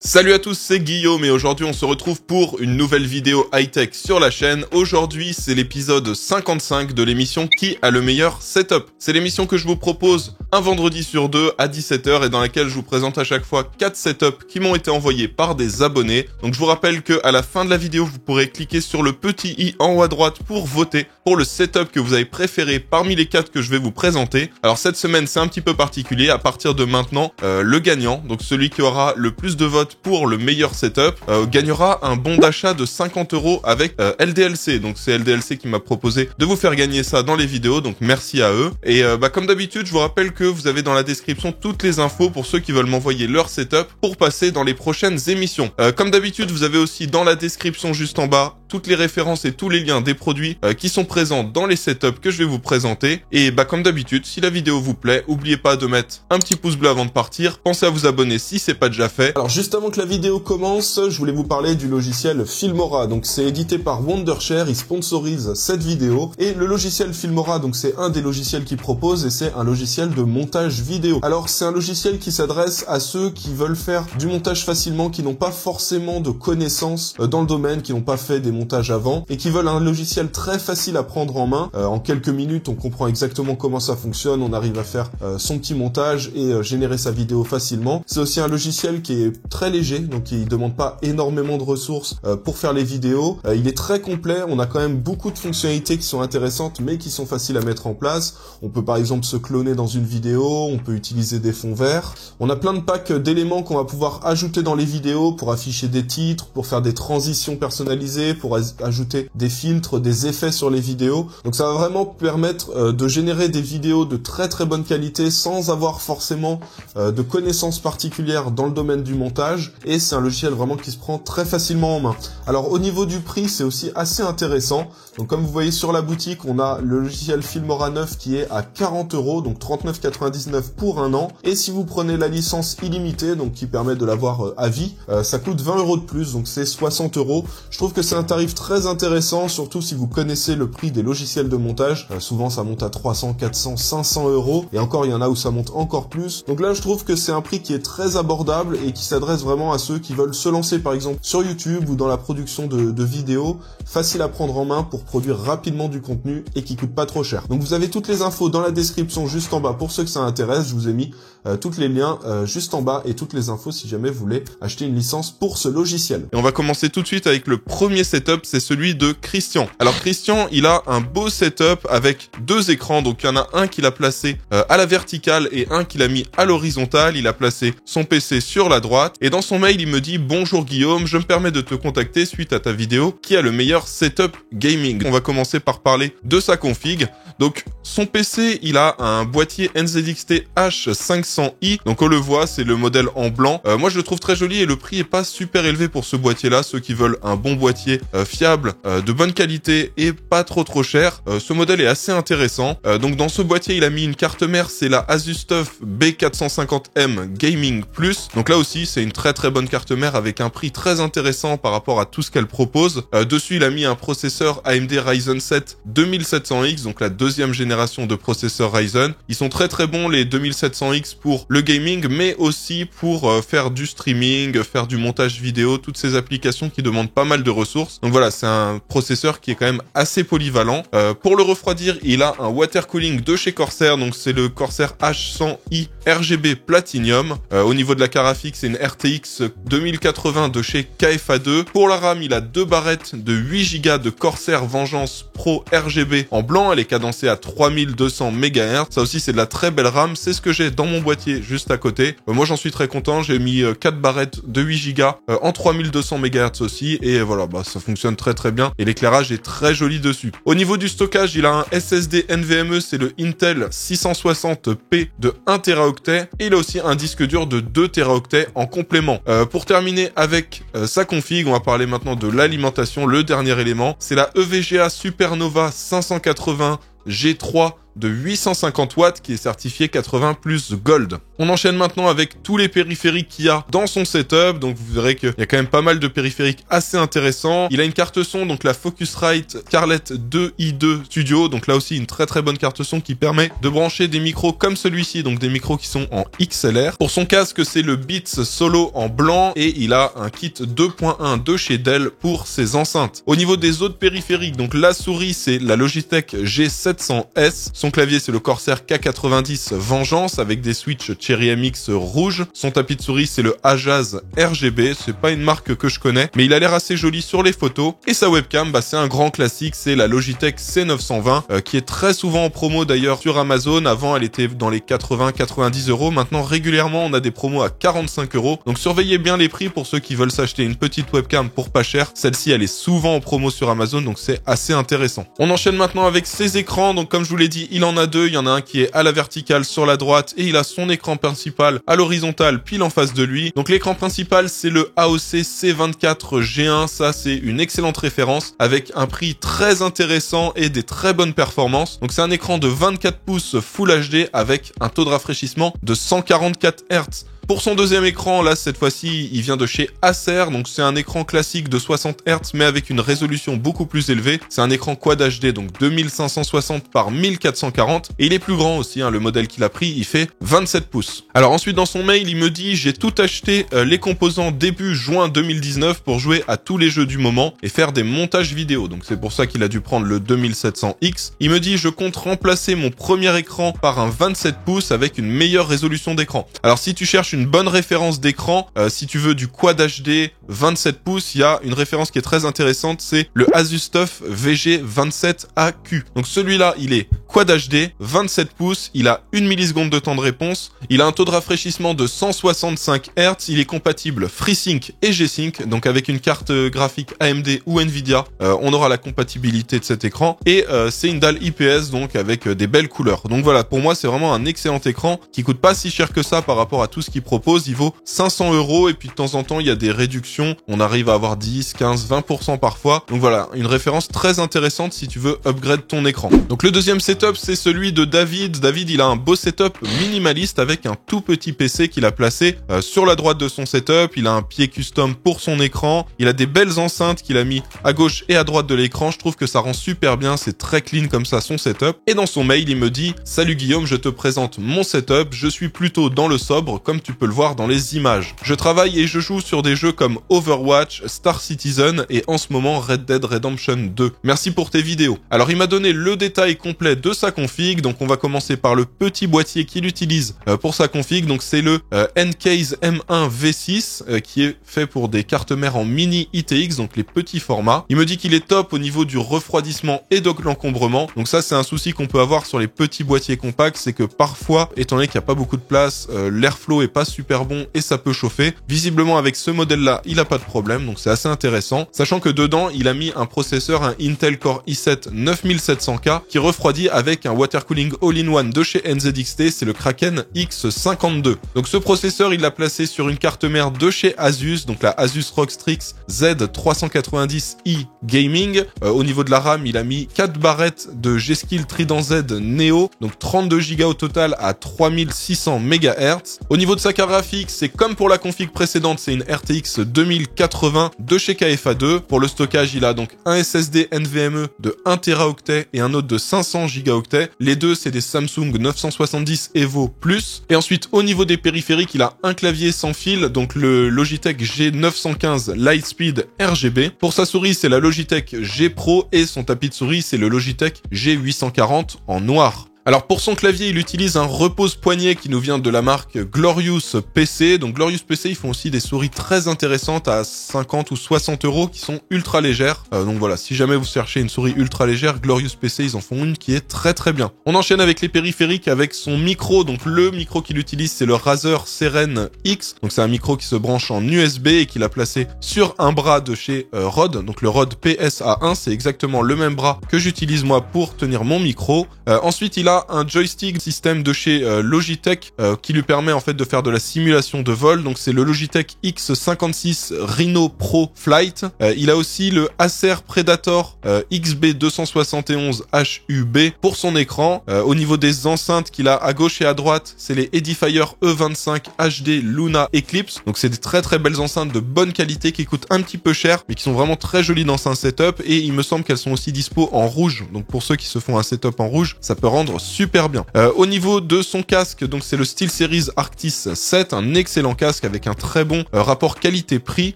Salut à tous, c'est Guillaume et aujourd'hui on se retrouve pour une nouvelle vidéo high-tech sur la chaîne. Aujourd'hui c'est l'épisode 55 de l'émission Qui a le meilleur setup. C'est l'émission que je vous propose un vendredi sur deux à 17h et dans laquelle je vous présente à chaque fois 4 setups qui m'ont été envoyés par des abonnés. Donc je vous rappelle que à la fin de la vidéo vous pourrez cliquer sur le petit i en haut à droite pour voter pour le setup que vous avez préféré parmi les 4 que je vais vous présenter. Alors cette semaine c'est un petit peu particulier, à partir de maintenant le gagnant, donc celui qui aura le plus de votes pour le meilleur setup, gagnera un bon d'achat de 50 € avec LDLC. Donc c'est LDLC qui m'a proposé de vous faire gagner ça dans les vidéos, donc merci à eux. Et comme d'habitude, je vous rappelle que vous avez dans la description toutes les infos pour ceux qui veulent m'envoyer leur setup pour passer dans les prochaines émissions. Comme d'habitude, vous avez aussi dans la description juste en bas toutes les références et tous les liens des produits qui sont présents dans les setups que je vais vous présenter. Et comme d'habitude, si la vidéo vous plaît, n'oubliez pas de mettre un petit pouce bleu avant de partir. Pensez à vous abonner si c'est pas déjà fait. Alors juste avant que la vidéo commence, je voulais vous parler du logiciel Filmora. Donc c'est édité par Wondershare, il sponsorise cette vidéo. Et le logiciel Filmora, donc c'est un des logiciels qu'il propose et c'est un logiciel de montage vidéo. Alors c'est un logiciel qui s'adresse à ceux qui veulent faire du montage facilement, qui n'ont pas forcément de connaissances dans le domaine, qui n'ont pas fait des montages avant et qui veulent un logiciel très facile à prendre en main. En quelques minutes, on comprend exactement comment ça fonctionne, on arrive à faire son petit montage et générer sa vidéo facilement. C'est aussi un logiciel qui est très léger, donc il demande pas énormément de ressources pour faire les vidéos. Il est très complet, on a quand même beaucoup de fonctionnalités qui sont intéressantes mais qui sont faciles à mettre en place. On peut par exemple se cloner dans une vidéo, on peut utiliser des fonds verts. On a plein de packs d'éléments qu'on va pouvoir ajouter dans les vidéos pour afficher des titres, pour faire des transitions personnalisées, pour ajouter des filtres, des effets sur les vidéos. Donc ça va vraiment permettre de générer des vidéos de très très bonne qualité sans avoir forcément de connaissances particulières dans le domaine du montage. Et c'est un logiciel vraiment qui se prend très facilement en main. Alors au niveau du prix, c'est aussi assez intéressant. Donc comme vous voyez sur la boutique, on a le logiciel Filmora 9 qui est à 40 €, donc 39,99 pour un an. Et si vous prenez la licence illimitée, donc qui permet de l'avoir à vie, ça coûte 20 € de plus, donc c'est 60 €. Je trouve que c'est un tarif très intéressant, surtout si vous connaissez le prix des logiciels de montage. Souvent ça monte à 300, 400, 500 €. Et encore, il y en a où ça monte encore plus. Donc là, je trouve que c'est un prix qui est très abordable et qui s'adresse vraiment à ceux qui veulent se lancer par exemple sur YouTube ou dans la production de vidéos, facile à prendre en main pour produire rapidement du contenu et qui coûte pas trop cher. Donc vous avez toutes les infos dans la description juste en bas pour ceux que ça intéresse. Je vous ai mis tous les liens juste en bas et toutes les infos si jamais vous voulez acheter une licence pour ce logiciel. Et on va commencer tout de suite avec le premier setup, c'est celui de Christian. Alors Christian, il a un beau setup avec 2 écrans, donc il y en a un qu'il a placé à la verticale et un qu'il a mis à l'horizontale. Il a placé son PC sur la droite et dans son mail il me dit: bonjour Guillaume, je me permets de te contacter suite à ta vidéo qui a le meilleur setup gaming. On va commencer par parler de sa config. Donc son PC, il a un boîtier NZXT H500i, donc on le voit, c'est le modèle en blanc. Moi je le trouve très joli et le prix est pas super élevé pour ce boîtier là. Ceux qui veulent un bon boîtier fiable, de bonne qualité et pas trop cher, ce modèle est assez intéressant. Donc dans ce boîtier il a mis une carte mère, c'est la Asus TUF B450M Gaming Plus. Donc là aussi c'est une très bonne carte mère avec un prix très intéressant par rapport à tout ce qu'elle propose. Dessus il a mis un processeur AMD Ryzen 7 2700X, donc la deuxième génération de processeurs Ryzen. Ils sont très bons les 2700X pour le gaming, mais aussi pour faire du streaming, faire du montage vidéo, toutes ces applications qui demandent pas mal de ressources. Donc voilà, c'est un processeur qui est quand même assez polyvalent. Pour le refroidir, il a un water cooling de chez Corsair, donc c'est le Corsair H100i RGB Platinum. Au niveau de la carte graphique, c'est une RTX 2080 de chez KFA2. Pour la RAM, il a 2 barrettes de 8 Go de Corsair Vengeance Pro RGB en blanc. Elle est cadencée à 3200 MHz. Ça aussi, c'est de la très belle RAM. C'est ce que j'ai dans mon boîtier juste à côté. Moi, j'en suis très content. J'ai mis 4 barrettes de 8 Go en 3200 MHz aussi. Et voilà, ça fonctionne très bien. Et l'éclairage est très joli dessus. Au niveau du stockage, il a un SSD NVMe. C'est le Intel 660p de 1 Teraoctet. Et il a aussi un disque dur de 2 Teraoctets en complément. Pour terminer avec sa config, on va parler maintenant de l'alimentation. Le dernier élément, c'est la EVGA Supernova 580 G3 de 850 watts qui est certifié 80+ Gold. On enchaîne maintenant avec tous les périphériques qu'il y a dans son setup, donc vous verrez qu'il y a quand même pas mal de périphériques assez intéressants. Il a une carte son, donc la Focusrite Scarlett 2i2 Studio, donc là aussi une très très bonne carte son qui permet de brancher des micros comme celui-ci, donc des micros qui sont en XLR. Pour son casque, c'est le Beats Solo en blanc et il a un kit 2.1 de chez Dell pour ses enceintes. Au niveau des autres périphériques, donc la souris c'est la Logitech G700S, son clavier c'est le Corsair K90 Vengeance avec des switches Cherry MX rouge, son tapis de souris c'est le Ajaz RGB, c'est pas une marque que je connais, mais il a l'air assez joli sur les photos, et sa webcam, c'est un grand classique, c'est la Logitech C920, qui est très souvent en promo d'ailleurs sur Amazon. Avant elle était dans les 80-90 €, maintenant régulièrement on a des promos à 45 €, donc surveillez bien les prix pour ceux qui veulent s'acheter une petite webcam pour pas cher. Celle-ci elle est souvent en promo sur Amazon, donc c'est assez intéressant. On enchaîne maintenant avec ses écrans, donc comme je vous l'ai dit, il en a deux, il y en a un qui est à la verticale sur la droite et il a son écran principal à l'horizontale pile en face de lui. Donc l'écran principal c'est le AOC C24 G1, ça c'est une excellente référence avec un prix très intéressant et des très bonnes performances. Donc c'est un écran de 24 pouces Full HD avec un taux de rafraîchissement de 144 Hz. Pour son deuxième écran, là, cette fois-ci, il vient de chez Acer, donc c'est un écran classique de 60 Hz, mais avec une résolution beaucoup plus élevée. C'est un écran Quad HD, donc 2560 par 1440, et il est plus grand aussi, le modèle qu'il a pris, il fait 27 pouces. Alors ensuite, dans son mail, il me dit « J'ai tout acheté les composants début juin 2019 pour jouer à tous les jeux du moment et faire des montages vidéo. » Donc c'est pour ça qu'il a dû prendre le 2700X. Il me dit « Je compte remplacer mon premier écran par un 27 pouces avec une meilleure résolution d'écran. » Alors si tu cherches une bonne référence d'écran, si tu veux du Quad HD 27 pouces, il y a une référence qui est très intéressante, c'est le Asus TUF VG27AQ. Donc celui-là, il est Quad HD, 27 pouces, il a 1 milliseconde de temps de réponse, il a un taux de rafraîchissement de 165 Hz, il est compatible FreeSync et G-Sync, donc avec une carte graphique AMD ou Nvidia, on aura la compatibilité de cet écran, et c'est une dalle IPS, donc avec des belles couleurs. Donc voilà, pour moi, c'est vraiment un excellent écran qui coûte pas si cher que ça par rapport à tout ce qu'il propose. Il vaut 500 €, et puis de temps en temps, il y a des réductions, on arrive à avoir 10, 15, 20% parfois. Donc voilà, une référence très intéressante si tu veux upgrade ton écran. Donc le deuxième setup, c'est celui de David. David, il a un beau setup minimaliste avec un tout petit PC qu'il a placé sur la droite de son setup. Il a un pied custom pour son écran. Il a des belles enceintes qu'il a mis à gauche et à droite de l'écran. Je trouve que ça rend super bien, c'est très clean comme ça son setup. Et dans son mail, il me dit « Salut Guillaume, je te présente mon setup. Je suis plutôt dans le sobre, comme tu peux le voir dans les images. Je travaille et je joue sur des jeux comme Overwatch, Star Citizen et en ce moment Red Dead Redemption 2. Merci pour tes vidéos. » Alors il m'a donné le détail complet de sa config, donc on va commencer par le petit boîtier qu'il utilise pour sa config. Donc c'est le Ncase M1 V6 qui est fait pour des cartes mères en mini ITX, donc les petits formats. Il me dit qu'il est top au niveau du refroidissement et de l'encombrement. Donc ça c'est un souci qu'on peut avoir sur les petits boîtiers compacts, c'est que parfois, étant donné qu'il n'y a pas beaucoup de place, l'airflow est pas super bon et ça peut chauffer. Visiblement avec ce modèle-là, il a pas de problème, donc c'est assez intéressant. Sachant que dedans, il a mis un processeur, un Intel Core i7 9700K qui refroidit avec un water cooling all-in-one de chez NZXT, c'est le Kraken X52. Donc ce processeur, il l'a placé sur une carte mère de chez Asus, donc la Asus ROG Strix Z390i Gaming. Au niveau de la RAM, il a mis 4 barrettes de G-Skill Trident Z Neo, donc 32 Go au total à 3600 MHz. Au niveau de sa carte graphique, c'est comme pour la config précédente, c'est une RTX 2080 de chez KFA2. Pour le stockage, il a donc un SSD NVMe de 1 Teraoctet et un autre de 500 Go. Les deux, c'est des Samsung 970 Evo Plus. Et ensuite, au niveau des périphériques, il a un clavier sans fil, donc le Logitech G915 Lightspeed RGB. Pour sa souris, c'est la Logitech G Pro et son tapis de souris, c'est le Logitech G840 en noir. Alors pour son clavier, il utilise un repose-poignet qui nous vient de la marque Glorious PC. Donc Glorious PC, ils font aussi des souris très intéressantes à 50 ou 60 € qui sont ultra légères. Donc voilà, si jamais vous cherchez une souris ultra légère, Glorious PC, ils en font une qui est très très bien. On enchaîne avec les périphériques avec son micro. Donc le micro qu'il utilise, c'est le Razer Seren X. Donc c'est un micro qui se branche en USB et qu'il a placé sur un bras de chez Rode. Donc le Rode PSA1, c'est exactement le même bras que j'utilise moi pour tenir mon micro. Ensuite, il a a un joystick système de chez Logitech qui lui permet en fait de faire de la simulation de vol. Donc c'est le Logitech X56 Rhino Pro Flight. Il a aussi le Acer Predator XB271 HUB pour son écran. Au niveau des enceintes qu'il a à gauche et à droite, c'est les Edifier E25 HD Luna Eclipse. Donc c'est des très très belles enceintes de bonne qualité qui coûtent un petit peu cher mais qui sont vraiment très jolies dans un setup, et il me semble qu'elles sont aussi dispo en rouge. Donc pour ceux qui se font un setup en rouge, ça peut rendre super bien. Au niveau de son casque, donc c'est le SteelSeries Arctis 7, un excellent casque avec un très bon rapport qualité-prix.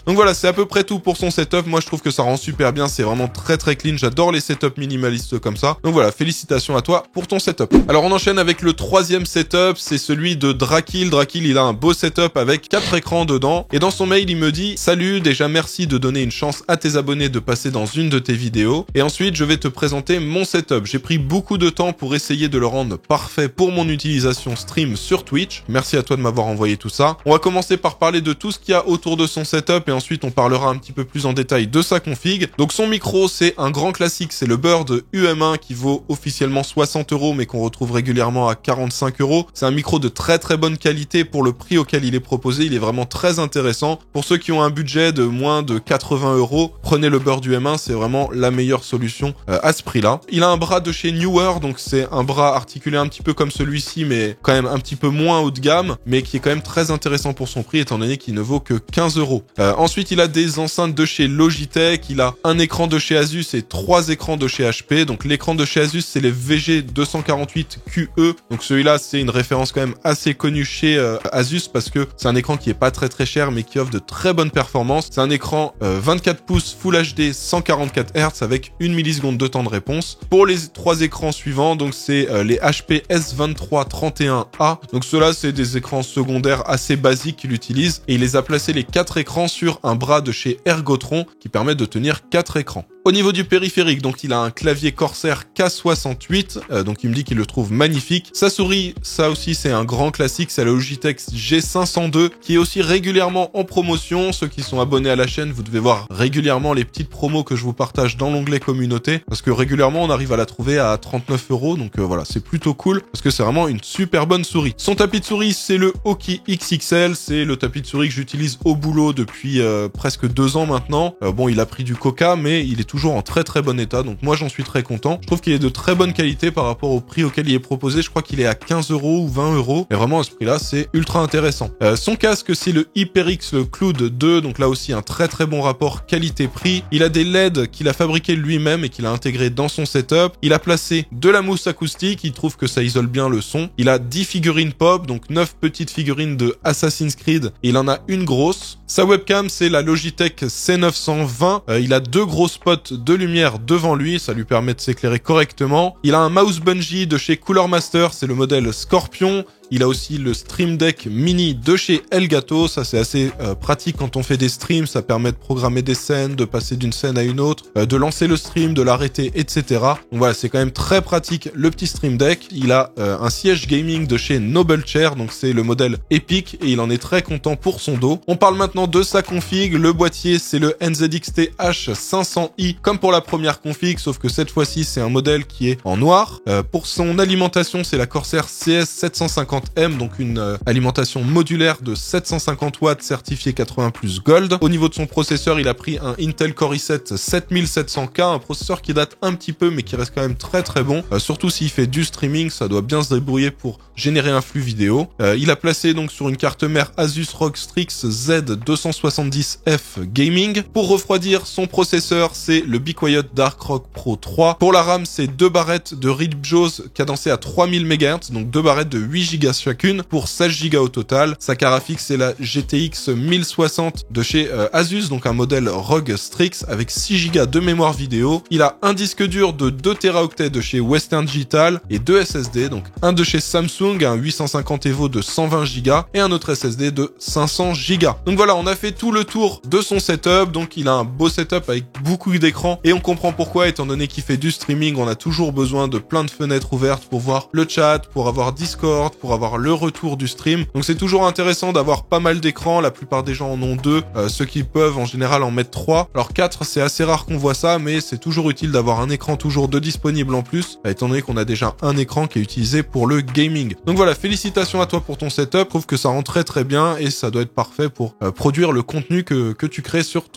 Donc voilà, c'est à peu près tout pour son setup. Moi je trouve que ça rend super bien, c'est vraiment très très clean. J'adore les setups minimalistes comme ça. Donc voilà, félicitations à toi pour ton setup. Alors on enchaîne avec le troisième setup, c'est celui de Drakil. Drakil, il a un beau setup avec 4 écrans dedans, et dans son mail il me dit: salut, déjà merci de donner une chance à tes abonnés de passer dans une de tes vidéos, et ensuite je vais te présenter mon setup. J'ai pris beaucoup de temps pour essayer de le rendre parfait pour mon utilisation stream sur Twitch. Merci à toi de m'avoir envoyé tout ça. On va commencer par parler de tout ce qu'il y a autour de son setup, et ensuite on parlera un petit peu plus en détail de sa config. Donc son micro, c'est un grand classique, c'est le Bird UM1 qui vaut officiellement 60 € mais qu'on retrouve régulièrement à 45 €. C'est un micro de très très bonne qualité pour le prix auquel il est proposé. Il est vraiment très intéressant. Pour ceux qui ont un budget de moins de 80 €, prenez le Bird UM1, c'est vraiment la meilleure solution à ce prix-là. Il a un bras de chez Neewer, donc c'est un bras articulé un petit peu comme celui-ci, mais quand même un petit peu moins haut de gamme, mais qui est quand même très intéressant pour son prix, étant donné qu'il ne vaut que 15 €. Ensuite, il a des enceintes de chez Logitech, il a un écran de chez Asus et 3 écrans de chez HP. Donc l'écran de chez Asus, c'est les VG248QE. Donc celui-là, c'est une référence quand même assez connue chez Asus, parce que c'est un écran qui est pas très très cher, mais qui offre de très bonnes performances. C'est un écran 24 pouces Full HD 144 Hz avec 1 milliseconde de temps de réponse. Pour les 3 écrans suivants, donc c'est les HP S2331A. Donc ceux-là, c'est des écrans secondaires assez basiques qu'il utilise, et il les a placés les 4 écrans sur un bras de chez Ergotron qui permet de tenir 4 écrans. Au niveau du périphérique, donc il a un clavier Corsair K68, donc il me dit qu'il le trouve magnifique. Sa souris, ça aussi c'est un grand classique, c'est la Logitech G502 qui est aussi régulièrement en promotion. Ceux qui sont abonnés à la chaîne, vous devez voir régulièrement les petites promos que je vous partage dans l'onglet communauté, parce que régulièrement on arrive à la trouver à 39 €, donc voilà, c'est plutôt cool, parce que c'est vraiment une super bonne souris. Son tapis de souris, c'est le Oki XXL, c'est le tapis de souris que j'utilise au boulot depuis presque 2 ans maintenant. Bon, il a pris du coca, mais il est toujours en très très bon état, donc moi j'en suis très content. Je trouve qu'il est de très bonne qualité par rapport au prix auquel il est proposé. Je crois qu'il est à 15 € ou 20 €, et vraiment à ce prix-là, c'est ultra intéressant. Son casque, c'est le HyperX Cloud 2, donc là aussi un très très bon rapport qualité-prix. Il a des LED qu'il a fabriqué lui-même et qu'il a intégré dans son setup. Il a placé de la mousse acoustique, il trouve que ça isole bien le son. Il a 10 figurines pop, donc 9 petites figurines de Assassin's Creed, et il en a une grosse. Sa webcam, c'est la Logitech C920. Il a 2 gros spots de lumière devant lui, ça lui permet de s'éclairer correctement. Il a un mouse bungee de chez Cooler Master, c'est le modèle Scorpion. Il a aussi le Stream Deck Mini de chez Elgato. Ça, c'est assez pratique quand on fait des streams. Ça permet de programmer des scènes, de passer d'une scène à une autre, de lancer le stream, de l'arrêter, etc. Donc voilà, c'est quand même très pratique, le petit Stream Deck. Il a un siège gaming de chez Noble Chair, donc c'est le modèle Epic, et il en est très content pour son dos. On parle maintenant de sa config. Le boîtier, c'est le NZXT H500i, comme pour la première config, sauf que cette fois-ci, c'est un modèle qui est en noir. Pour son alimentation, c'est la Corsair CS750M, donc une alimentation modulaire de 750 watts certifié 80+ Gold. Au niveau de son processeur, il a pris un Intel Core i7 7700K, un processeur qui date un petit peu mais qui reste quand même très très bon, surtout s'il fait du streaming, ça doit bien se débrouiller pour générer un flux vidéo. Il a placé donc sur une carte mère Asus ROG Strix Z270F Gaming. Pour refroidir son processeur, c'est le Be Quiet Dark Rock Pro 3. Pour la RAM, c'est 2 barrettes de Ripjaws cadencées à 3000 MHz, donc 2 barrettes de 8 Go chacune pour 16 Go au total. Sa carte fixe, c'est la GTX 1060 de chez Asus, donc un modèle ROG Strix avec 6 Go de mémoire vidéo. Il a un disque dur de 2 Teraoctets de chez Western Digital et 2 SSD, donc un de chez Samsung, un 850 EVO de 120 Go et un autre SSD de 500 Go. Donc voilà, on a fait tout le tour de son setup. Donc il a un beau setup avec beaucoup d'écrans, et on comprend pourquoi, étant donné qu'il fait du streaming, on a toujours besoin de plein de fenêtres ouvertes pour voir le chat, pour avoir Discord, pour avoir d'avoir le retour du stream. Donc c'est toujours intéressant d'avoir pas mal d'écrans, la plupart des gens en ont 2, ceux qui peuvent en général en mettre 3. Alors 4, c'est assez rare qu'on voit ça, mais c'est toujours utile d'avoir un écran toujours 2 disponible en plus, étant donné qu'on a déjà un écran qui est utilisé pour le gaming. Donc voilà, félicitations à toi pour ton setup, je trouve que ça rend très bien et ça doit être parfait pour produire le contenu que tu crées sur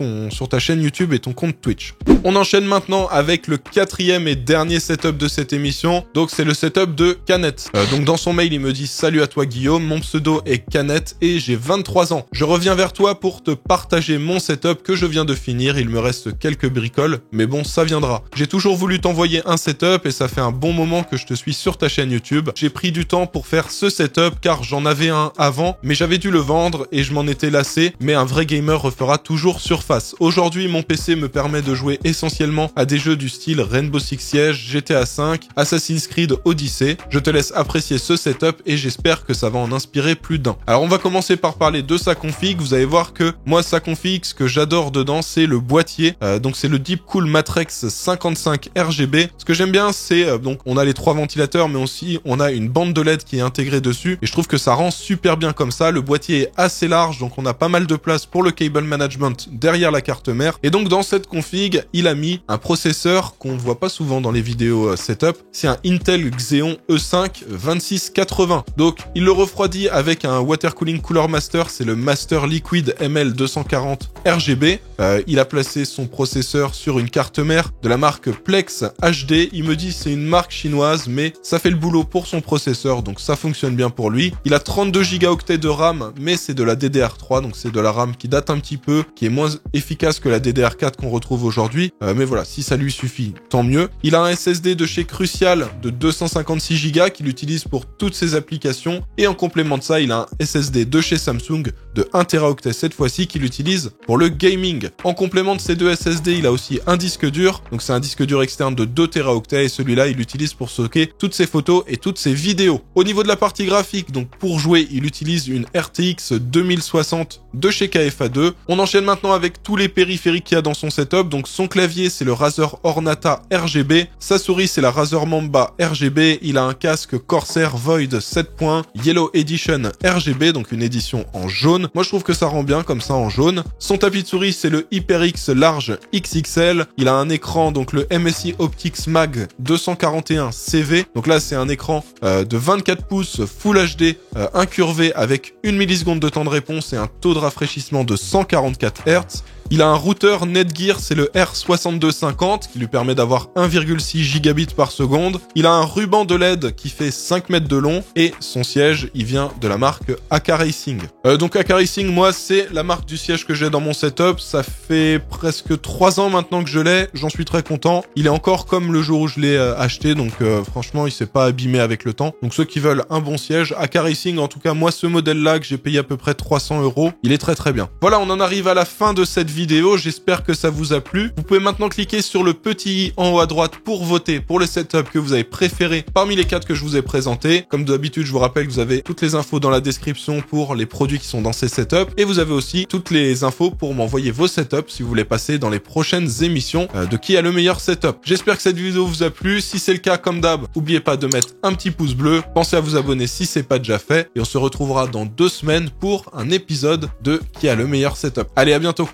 ta chaîne YouTube et ton compte Twitch. On enchaîne maintenant avec le 4e et dernier setup de cette émission, donc c'est le setup de Canette. Donc dans son mail, il me dit « Salut à toi Guillaume, mon pseudo est Canette et j'ai 23 ans. Je reviens vers toi pour te partager mon setup que je viens de finir, il me reste quelques bricoles, mais bon, ça viendra. J'ai toujours voulu t'envoyer un setup et ça fait un bon moment que je te suis sur ta chaîne YouTube. J'ai pris du temps pour faire ce setup car j'en avais un avant, mais j'avais dû le vendre et je m'en étais lassé, mais un vrai gamer refera toujours surface. Aujourd'hui, mon PC me permet de jouer essentiellement à des jeux du style Rainbow Six Siege, GTA V, Assassin's Creed Odyssey. Je te laisse apprécier ce setup et j'espère que ça va en inspirer plus d'un. Alors on va commencer par parler de sa config. Vous allez voir que moi sa config, ce que j'adore dedans, c'est le boîtier. Donc c'est le Deepcool Matrix 55 RGB. Ce que j'aime bien, c'est donc on a les 3 ventilateurs, mais aussi on a une bande de LED qui est intégrée dessus et je trouve que ça rend super bien comme ça. Le boîtier est assez large, donc on a pas mal de place pour le cable management derrière la carte mère. Et donc dans cette config, il a mis un processeur qu'on voit pas souvent dans les vidéos setup. C'est un Intel Xeon E5 2680. Donc il le refroidit avec un Water Cooling Cooler Master, c'est le Master Liquid ML240 RGB. Il a placé son processeur sur une carte mère de la marque Plex HD. Il me dit c'est une marque chinoise, mais ça fait le boulot pour son processeur, donc ça fonctionne bien pour lui. Il a 32 Go de RAM, mais c'est de la DDR3, donc c'est de la RAM qui date un petit peu, qui est moins efficace que la DDR4 qu'on retrouve aujourd'hui. Mais voilà, si ça lui suffit, tant mieux. Il a un SSD de chez Crucial de 256 Go qu'il utilise pour toutes ses applications. Et en complément de ça, il a un SSD de chez Samsung de 1 Teraoctet cette fois-ci qu'il utilise pour le gaming. En complément de ces deux SSD, il a aussi un disque dur. Donc c'est un disque dur externe de 2 Teraoctets et celui-là, il l'utilise pour stocker toutes ses photos et toutes ses vidéos. Au niveau de la partie graphique, donc pour jouer, il utilise une RTX 2060 de chez KFA2. On enchaîne maintenant avec tous les périphériques qu'il y a dans son setup. Donc son clavier, c'est le Razer Ornata RGB. Sa souris, c'est la Razer Mamba RGB. Il a un casque Corsair Void 7 points Yellow Edition RGB, donc une édition en jaune. Moi, je trouve que ça rend bien comme ça en jaune. Son tapis de souris, c'est le HyperX Large XXL. Il a un écran, donc le MSI Optics Mag 241 CV. Donc là, c'est un écran de 24 pouces Full HD incurvé avec 1 milliseconde de temps de réponse et un taux de rafraîchissement de 144 Hz. Il a un routeur Netgear, c'est le R6250, qui lui permet d'avoir 1,6 gigabits par seconde. Il a un ruban de LED qui fait 5 mètres de long, et son siège, il vient de la marque AK Racing. Donc AK Racing, moi, c'est la marque du siège que j'ai dans mon setup. Ça fait presque 3 ans maintenant que je l'ai, j'en suis très content. Il est encore comme le jour où je l'ai acheté, donc franchement, il s'est pas abîmé avec le temps. Donc ceux qui veulent un bon siège, AK Racing, en tout cas, moi, ce modèle-là, que j'ai payé à peu près 300 €, il est très bien. Voilà, on en arrive à la fin de cette vidéo, j'espère que ça vous a plu. Vous pouvez maintenant cliquer sur le petit i en haut à droite pour voter pour le setup que vous avez préféré parmi les 4 que je vous ai présentés. Comme d'habitude, je vous rappelle que vous avez toutes les infos dans la description pour les produits qui sont dans ces setups, et vous avez aussi toutes les infos pour m'envoyer vos setups si vous voulez passer dans les prochaines émissions de qui a le meilleur setup. J'espère que cette vidéo vous a plu. Si c'est le cas, comme d'hab, n'oubliez pas de mettre un petit pouce bleu, pensez à vous abonner si c'est pas déjà fait, et on se retrouvera dans 2 semaines pour un épisode de qui a le meilleur setup. Allez, à bientôt.